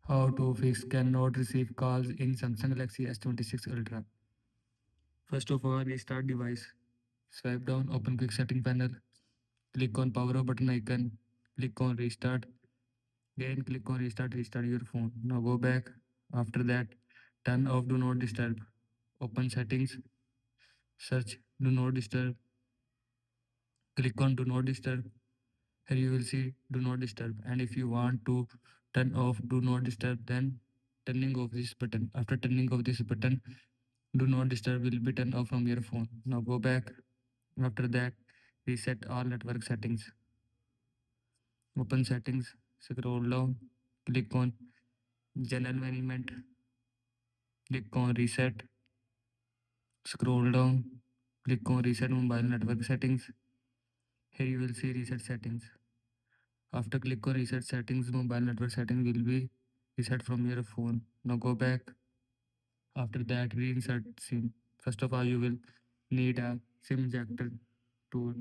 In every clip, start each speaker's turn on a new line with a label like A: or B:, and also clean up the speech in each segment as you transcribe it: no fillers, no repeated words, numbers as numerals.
A: How to fix cannot receive calls in Samsung Galaxy S26 Ultra. First of all, restart device. Swipe down, open quick setting panel. Click on power off button icon. Click on restart. Again, click on restart. Restart your phone. Now go back. After that, turn off do not disturb. Open settings. Search do not disturb. Click on do not disturb. Here you will see do not disturb. And if you want to turn off do not disturb, then turning off this button. After turning off this button, do not disturb will be turned off from your phone. Now go back. After that, reset all network settings. Open settings, scroll down, click on general management, click on reset, scroll down, click on reset mobile network settings. Here you will see reset settings. After click on reset settings, mobile network setting will be reset from your phone. Now go back. After that, reinsert SIM. First of all, you will need a SIM ejector tool.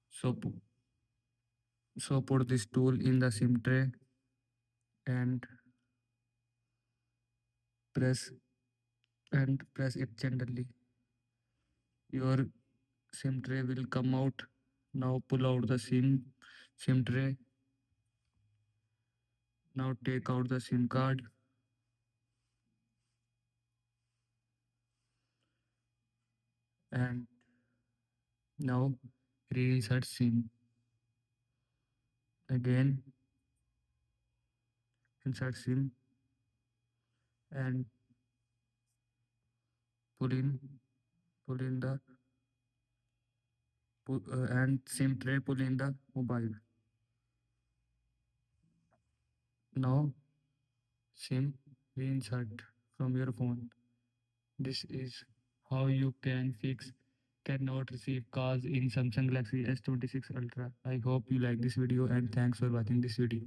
A: So, put this tool in the SIM tray and press press it gently. Your SIM tray will come out. Now pull out the SIM tray. Now take out the SIM card and now reinsert SIM. Again insert SIM and pull in pull in the and SIM tray pull in the mobile. Now SIM reinsert from your phone. This is how you can fix cannot receive calls in Samsung Galaxy S26 Ultra. I hope you like this video and thanks for watching this video.